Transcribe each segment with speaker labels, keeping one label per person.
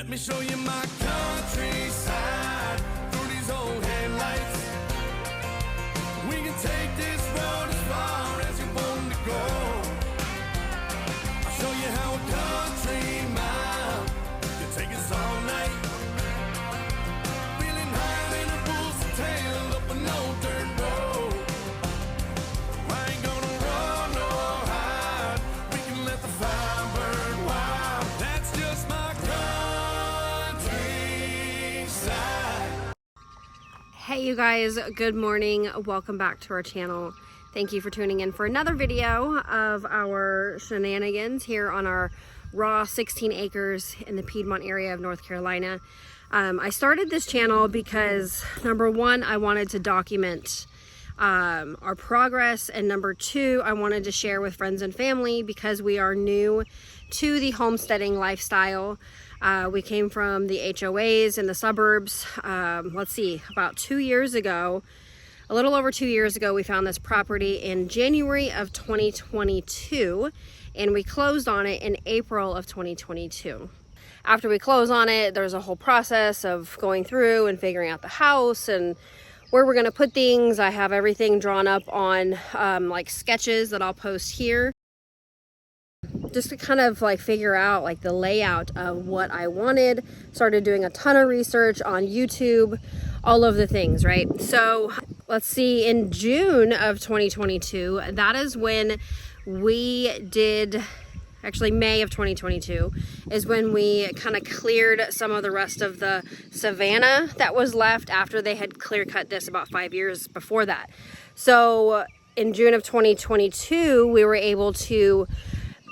Speaker 1: Let me show you my countryside through these old headlights. We can take this road as far as you want to go. I'll show you how a country mile can take us all night. Feeling higher than a bull's tail up an old dirt road. I ain't gonna run or hide. We can let the fire burn wild. That's just my countryside.
Speaker 2: Hey you guys, good morning. Welcome back to our channel. Thank you for tuning in for another video of our shenanigans here on our raw 16 acres in the Piedmont area of North Carolina. I started this channel because number one, I wanted to document our progress, and number two, I wanted to share with friends and family because we are new to the homesteading lifestyle. We came from the HOAs in the suburbs. Let's see, about 2 years ago, a little over 2 years ago, we found this property in January of 2022, and we closed on it in April of 2022. After we close on it, there's a whole process of going through and figuring out the house and where we're gonna put things. I have everything drawn up on like sketches that I'll post here, just to kind of like figure out like the layout of what I wanted. Started doing a ton of research on YouTube, all of the things, right? So let's see, in June of 2022, that is when we did, actually May of 2022 is when we kind of cleared some of the rest of the savanna that was left after they had clear cut this about 5 years before that. So in June of 2022, we were able to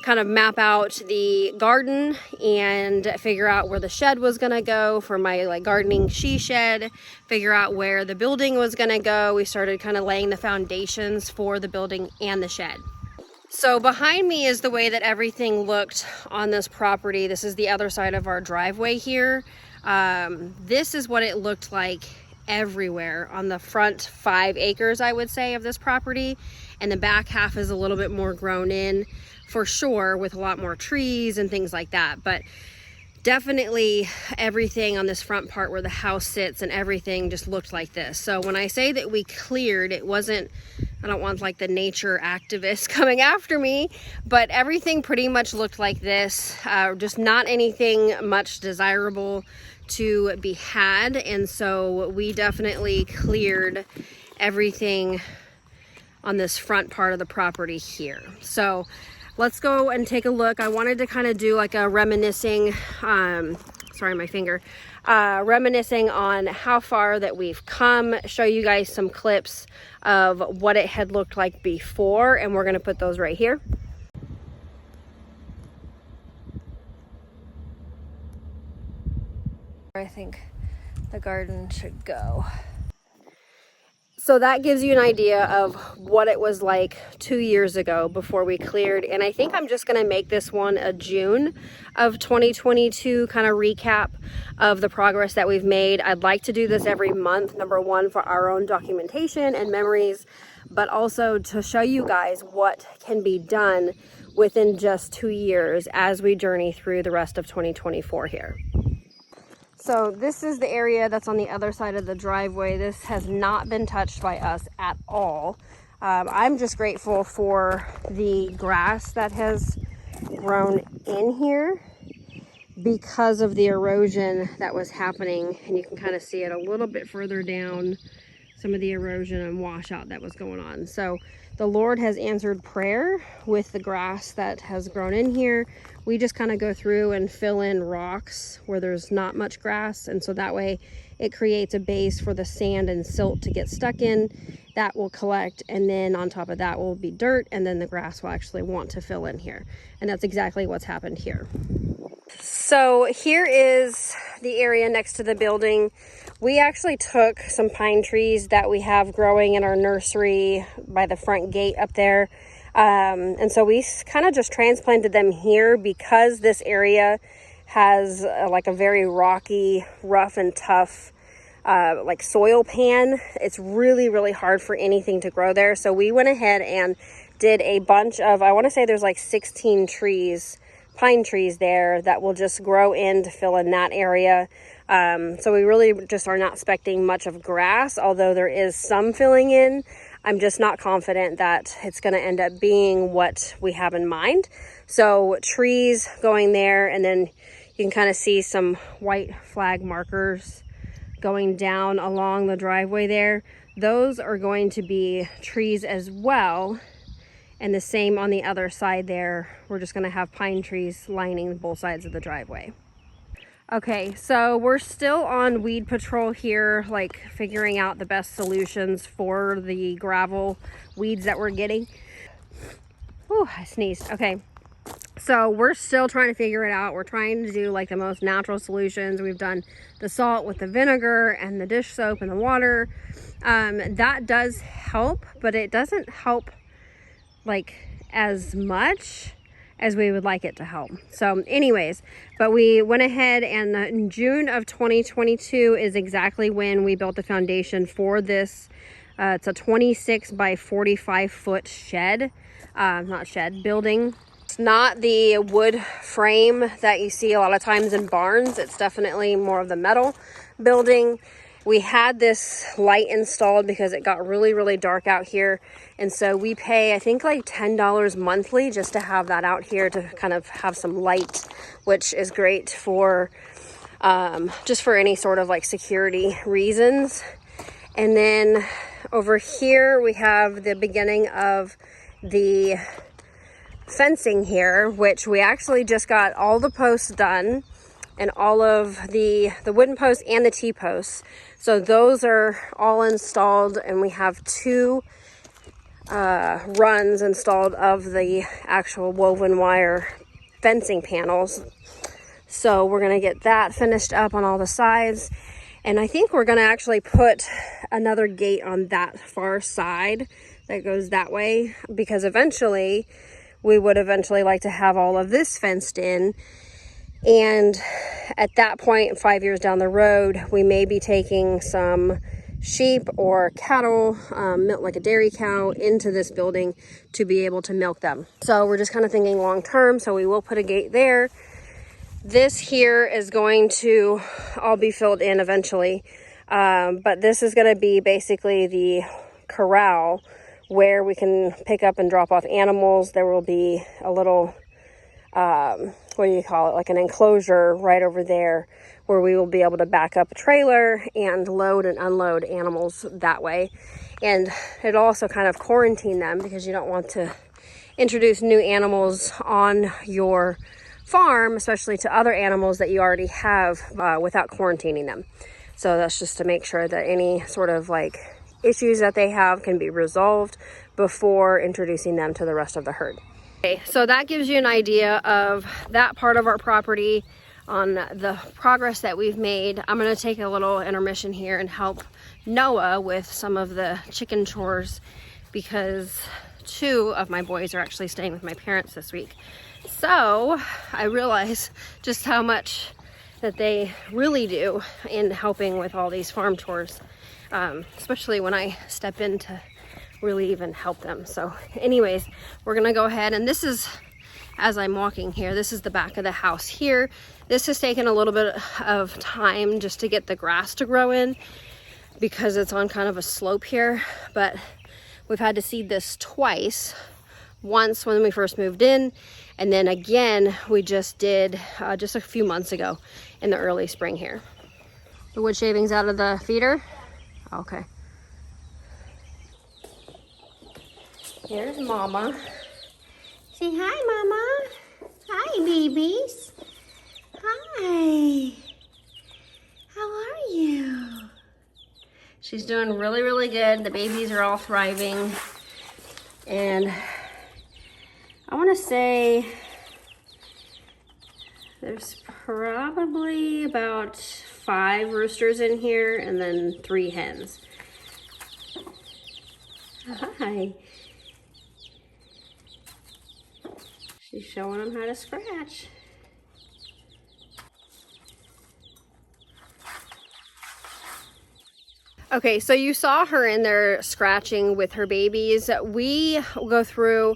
Speaker 2: kind of map out the garden and figure out where the shed was gonna go for my like gardening she shed, figure out where the building was gonna go. We started kind of laying the foundations for the building and the shed. So behind me is the way that everything looked on this property. This is the other side of our driveway here. This is what it looked like everywhere on the front 5 acres, I would say, of this property. And the back half is a little bit more grown in, for sure, with a lot more trees and things like that. But definitely everything on this front part where the house sits and everything just looked like this. So when I say that we cleared, it wasn't, I don't want like the nature activists coming after me, but everything pretty much looked like this. Just not anything much desirable to be had. And so we definitely cleared everything on this front part of the property here. So let's go and take a look. I wanted to kind of do like a reminiscing, sorry, my finger, reminiscing on how far that we've come, show you guys some clips of what it had looked like before, and we're gonna put those right here. I think the garden should go. So that gives you an idea of what it was like 2 years ago before we cleared. And I think I'm just gonna make this one a June of 2022 kind of recap of the progress that we've made. I'd like to do this every month, number one, for our own documentation and memories, but also to show you guys what can be done within just 2 years as we journey through the rest of 2024 here. So this is the area that's on the other side of the driveway. This has not been touched by us at all. I'm just grateful for the grass that has grown in here because of the erosion that was happening. And you can kind of see it a little bit further down, some of the erosion and washout that was going on. So the Lord has answered prayer with the grass that has grown in here. We just kind of go through and fill in rocks where there's not much grass, and so that way it creates a base for the sand and silt to get stuck in. That will collect, and then on top of that will be dirt, and then the grass will actually want to fill in here. And that's exactly what's happened here. So here is the area next to the building. We actually took some pine trees that we have growing in our nursery by the front gate up there. And so we kind of just transplanted them here because this area has like a very rocky, rough and tough like soil pan. It's really, really hard for anything to grow there. So we went ahead and did a bunch of, I want to say there's like 16 trees pine trees there that will just grow in to fill in that area. So we really just are not expecting much of grass, although there is some filling in. I'm just not confident that it's going to end up being what we have in mind. So trees going there, and then you can kind of see some white flag markers going down along the driveway there. Those are going to be trees as well. And the same on the other side there. We're just going to have pine trees lining both sides of the driveway. Okay, so we're still on weed patrol here, like figuring out the best solutions for the gravel weeds that we're getting. Ooh, I sneezed. Okay, so we're still trying to figure it out. We're trying to do like the most natural solutions. We've done the salt with the vinegar and the dish soap and the water. That does help, but it doesn't help like as much as we would like it to help. So anyways, but we went ahead, and in June of 2022 is exactly when we built the foundation for this. It's a 26 by 45 foot shed, building. It's not the wood frame that you see a lot of times in barns. It's definitely more of the metal building. We had this light installed because it got really, really dark out here. And so we pay, I think, like $10 monthly just to have that out here to kind of have some light, which is great for just for any sort of like security reasons. And then over here we have the beginning of the fencing here, which we actually just got all the posts done and all of the wooden posts and the T-posts. So those are all installed, and we have two runs installed of the actual woven wire fencing panels. So we're going to get that finished up on all the sides. And I think we're going to actually put another gate on that far side that goes that way, because eventually we would like to have all of this fenced in. And at that point, 5 years down the road, we may be taking some sheep or cattle, like a dairy cow, into this building to be able to milk them. So we're just kind of thinking long term, so we will put a gate there. This here is going to all be filled in eventually, but this is going to be basically the corral where we can pick up and drop off animals. There will be a little what do you call it, like an enclosure right over there where we will be able to back up a trailer and load and unload animals that way. And it'll also kind of quarantine them, because you don't want to introduce new animals on your farm, especially to other animals that you already have, without quarantining them. So that's just to make sure that any sort of like issues that they have can be resolved before introducing them to the rest of the herd. Okay, so that gives you an idea of that part of our property, on the progress that we've made. I'm going to take a little intermission here and help Noah with some of the chicken chores, because 2 of my boys are actually staying with my parents this week. So I realize just how much that they really do in helping with all these farm chores, especially when I step in to really even help them. So anyways, we're gonna go ahead, and this is, as I'm walking here, this is the back of the house here. This has taken a little bit of time just to get the grass to grow in, because it's on kind of a slope here, but we've had to seed this twice. Once when we first moved in, and then again we just did just a few months ago in the early spring here. The wood shavings out of the feeder. Okay. Here's Mama. Say hi, Mama. Hi, babies. Hi. How are you? She's doing really, really good. The babies are all thriving. And I want to say there's probably about 5 roosters in here, and then 3 hens. Hi. She's showing them how to scratch. Okay, so you saw her in there scratching with her babies. We go through,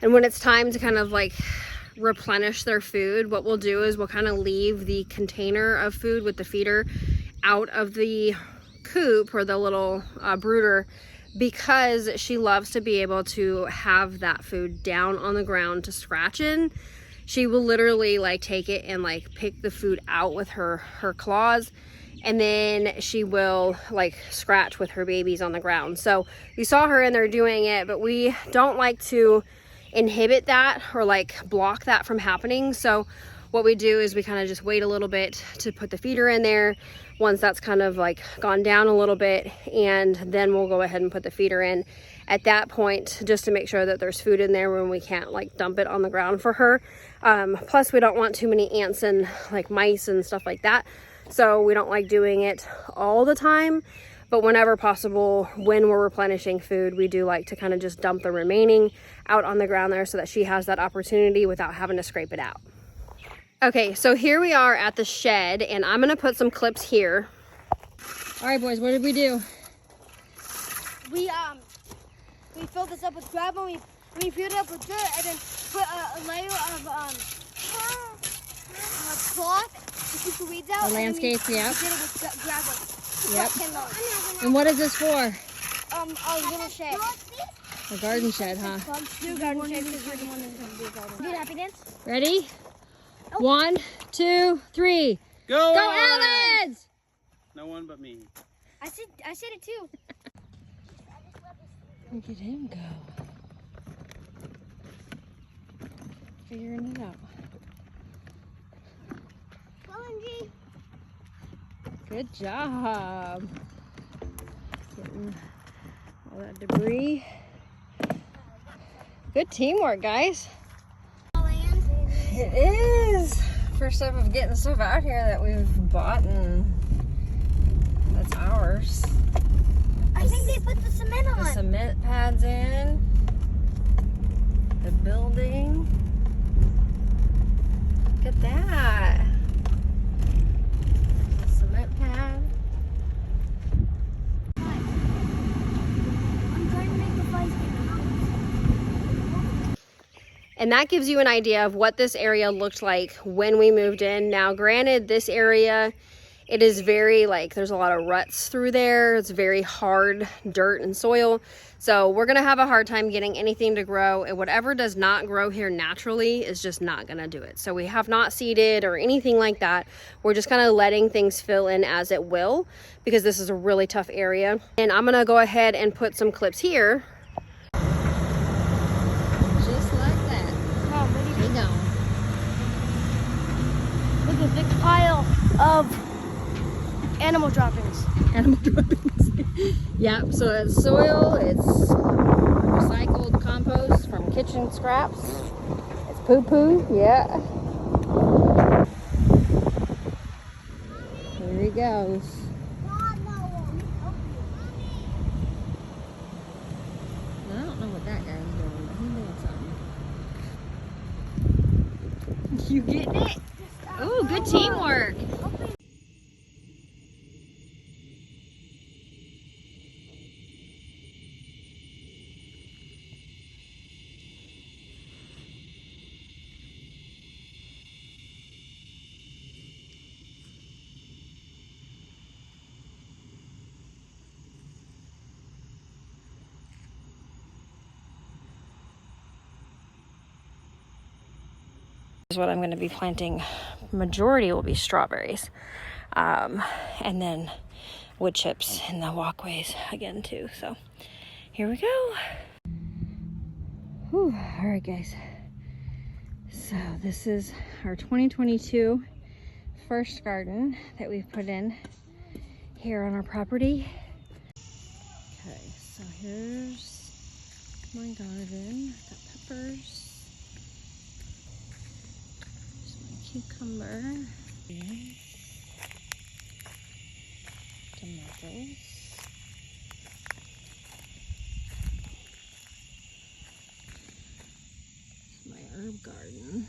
Speaker 2: and when it's time to kind of like replenish their food, what we'll do is we'll kind of leave the container of food with the feeder out of the coop or the little brooder, because she loves to be able to have that food down on the ground to scratch in. She will literally like take it and like pick the food out with her claws, and then she will like scratch with her babies on the ground. So you saw her in there doing it, but we don't like to inhibit that or like block that from happening. So what we do is we kind of just wait a little bit to put the feeder in there once that's kind of like gone down a little bit, and then we'll go ahead and put the feeder in at that point, just to make sure that there's food in there when we can't like dump it on the ground for her. Plus we don't want too many ants and like mice and stuff like that, so we don't like doing it all the time. But whenever possible, when we're replenishing food, we do like to kind of just dump the remaining out on the ground there so that she has that opportunity without having to scrape it out. Okay, so here we are at the shed, and I'm gonna put some clips here. All right, boys, what did we do?
Speaker 3: We filled this up with gravel. We filled it up with dirt, and then put a layer of cloth to keep the weeds out.
Speaker 2: The landscape, yeah.
Speaker 3: We did it with gravel.
Speaker 2: Yep. And what is this for?
Speaker 3: Our little shed.
Speaker 2: A garden shed, huh?
Speaker 3: New garden shed because we're the one that's gonna do a garden. Do happy dance?
Speaker 2: Ready? 1, 2, 3.
Speaker 4: Go,
Speaker 2: Go Owens!
Speaker 4: No one but me.
Speaker 3: I said it too.
Speaker 2: Look at him go. Figuring it out. Good job. Getting all that debris. Good teamwork, guys. It is. First step of getting stuff out here that we've bought and that's ours.
Speaker 3: I think they put the cement on.
Speaker 2: The cement pads in. The building. Look at that. The cement pad.
Speaker 3: I'm trying to make the flies.
Speaker 2: And that gives you an idea of what this area looked like when we moved in. Now, granted, this area, it is very like, there's a lot of ruts through there. It's very hard dirt and soil. So we're gonna have a hard time getting anything to grow, and whatever does not grow here naturally is just not gonna do it. So we have not seeded or anything like that. We're just kind of letting things fill in as it will, because this is a really tough area. And I'm gonna go ahead and put some clips here. Just like that.
Speaker 3: Oh, what do you
Speaker 2: They go.
Speaker 3: Look at the big pile of animal droppings.
Speaker 2: Animal droppings. Yep, so it's soil, it's recycled compost from kitchen scraps, it's poo-poo, yeah. Here he goes. I don't know what that guy's doing, but he's doing something. You getting it? Ooh, good teamwork. Is what I'm going to be planting. Majority will be strawberries, and then wood chips in the walkways again too. So here we go. Whew. All right, guys. So this is our 2022 first garden that we've put in here on our property. Okay, so here's my garden. I've got peppers. Cucumber, tomatoes, my herb garden,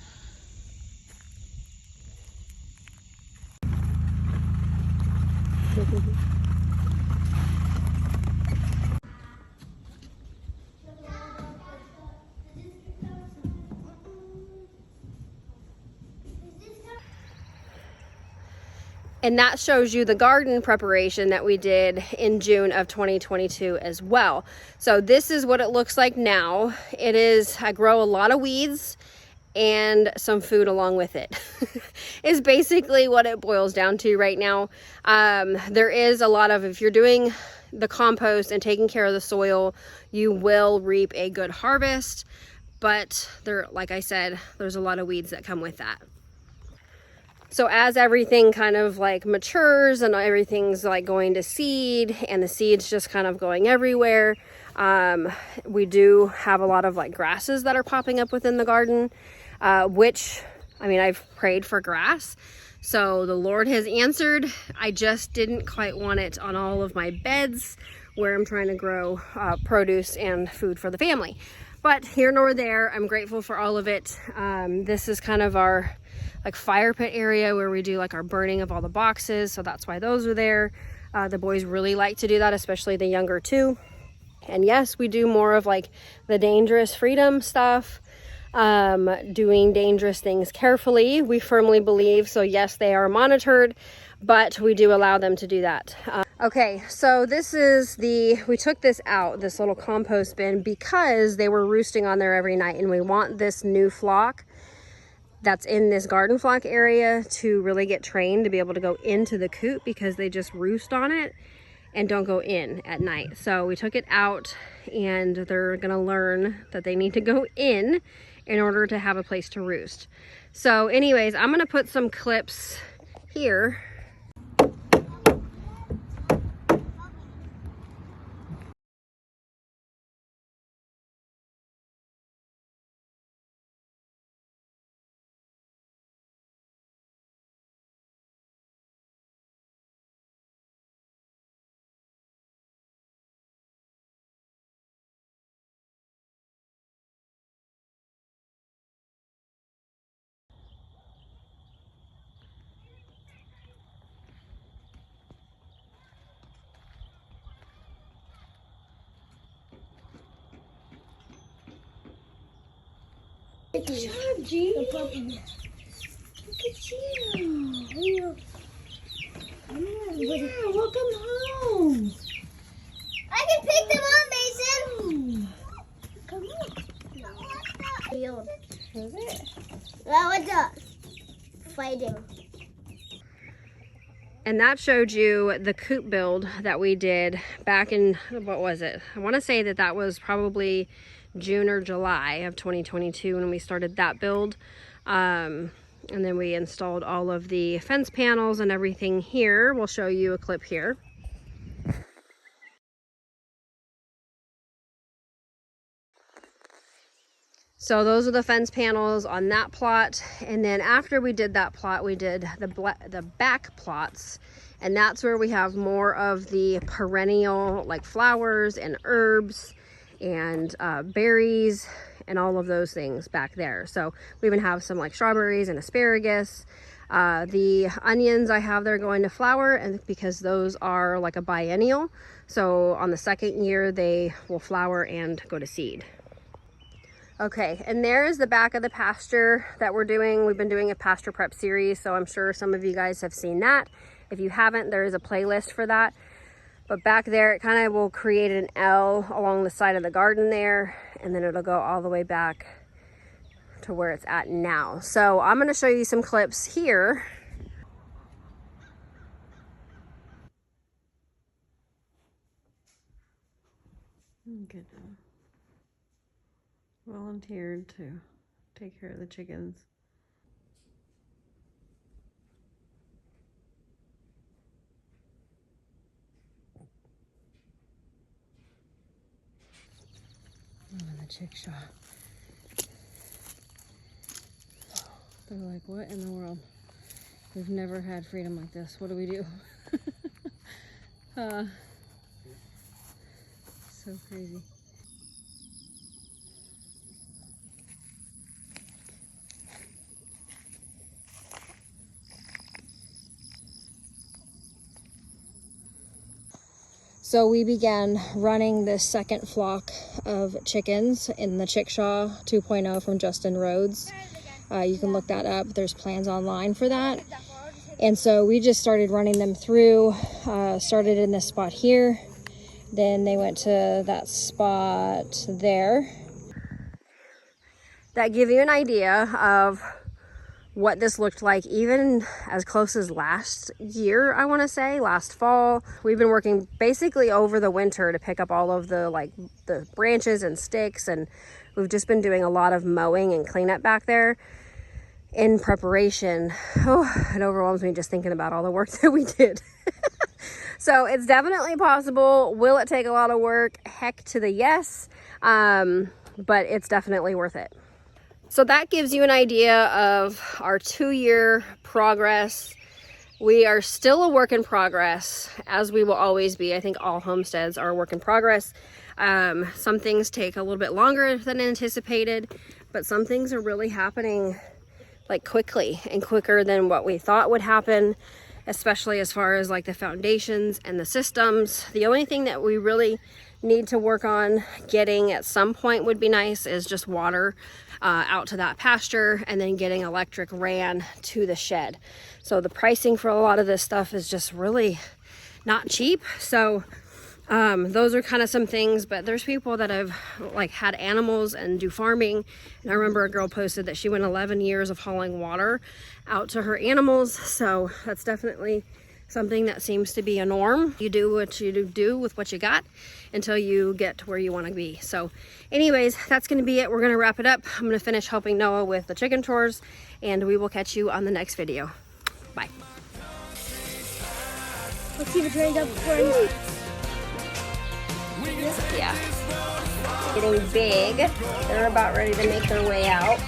Speaker 2: And that shows you the garden preparation that we did in June of 2022 as well. So this is what it looks like now. It is, I grow a lot of weeds and some food along with it is basically what it boils down to right now. There is a lot of, if you're doing the compost and taking care of the soil, you will reap a good harvest. But there, like I said, there's a lot of weeds that come with that. So as everything kind of like matures and everything's like going to seed and the seeds just kind of going everywhere, we do have a lot of like grasses that are popping up within the garden, which, I mean, I've prayed for grass. So the Lord has answered. I just didn't quite want it on all of my beds where I'm trying to grow produce and food for the family. But here nor there, I'm grateful for all of it. This is kind of our like fire pit area where we do like our burning of all the boxes. So that's why those are there. The boys really like to do that, especially the younger two. And yes, we do more of like the dangerous freedom stuff, doing dangerous things carefully. We firmly believe. So yes, they are monitored, but we do allow them to do that. Okay, so this is we took this out, this little compost bin, because they were roosting on there every night, and we want this new flock that's in this garden flock area to really get trained to be able to go into the coop, because they just roost on it and don't go in at night. So we took it out, and they're gonna learn that they need to go in order to have a place to roost. So anyways, I'm gonna put some clips here.
Speaker 3: Shut up, G. Look at you. Yeah, welcome home. I can pick them up, Mason. Come on. Is it? Well, what's up? Fighting.
Speaker 2: And that showed you the coop build that we did back in, what was it? I want to say that that was probably June or July of 2022 when we started that build. And then we installed all of the fence panels and everything here. We'll show you a clip here. So those are the fence panels on that plot. And then after we did that plot, we did the back plots. And that's where we have more of the perennial like flowers and herbs and berries and all of those things back there. So we even have some like strawberries and asparagus. The onions I have there going to flower, and because those are like a biennial. So on the second year, they will flower and go to seed. Okay, and there's the back of the pasture that we're doing. We've been doing a pasture prep series, so I'm sure some of you guys have seen that. If you haven't, there is a playlist for that. But back there, it kind of will create an L along the side of the garden there, and then it'll go all the way back to where it's at now. So I'm going to show you some clips here. Good. Volunteered to take care of the chickens. Oh, the chick shop. They're like, what in the world? We've never had freedom like this. What do we do? So crazy. So we began running this second flock of chickens in the Chickshaw 2.0 from Justin Rhodes. You can look that up. There's plans online for that. And so we just started running them through, started in this spot here. Then they went to that spot there. That gives you an idea of what this looked like even as close as last year, I want to say, last fall. We've been working basically over the winter to pick up all of the the branches and sticks, and we've just been doing a lot of mowing and cleanup back there in preparation. Oh, it overwhelms me just thinking about all the work that we did. So it's definitely possible. Will it take a lot of work? Heck to the yes, but it's definitely worth it. So that gives you an idea of our 2-year progress. We are still a work in progress, as we will always be. I think all homesteads are a work in progress. Some things take a little bit longer than anticipated, but some things are really happening like quickly and quicker than what we thought would happen, especially as far as like the foundations and the systems. The only thing that we really need to work on getting at some point would be nice is just water out to that pasture, and then getting electric ran to the shed. So the pricing for a lot of this stuff is just really not cheap. So those are kind of some things, but there's people that have like had animals and do farming. And I remember a girl posted that she went 11 years of hauling water out to her animals. So that's definitely something that seems to be a norm. You do what you do with what you got until you get to where you want to be. So anyways, that's going to be it. We're going to wrap it up. I'm going to finish helping Noah with the chicken chores, and we will catch you on the next video. Bye.
Speaker 3: Let's see if it drains up before
Speaker 2: Yeah. Getting big. They're about ready to make their way out.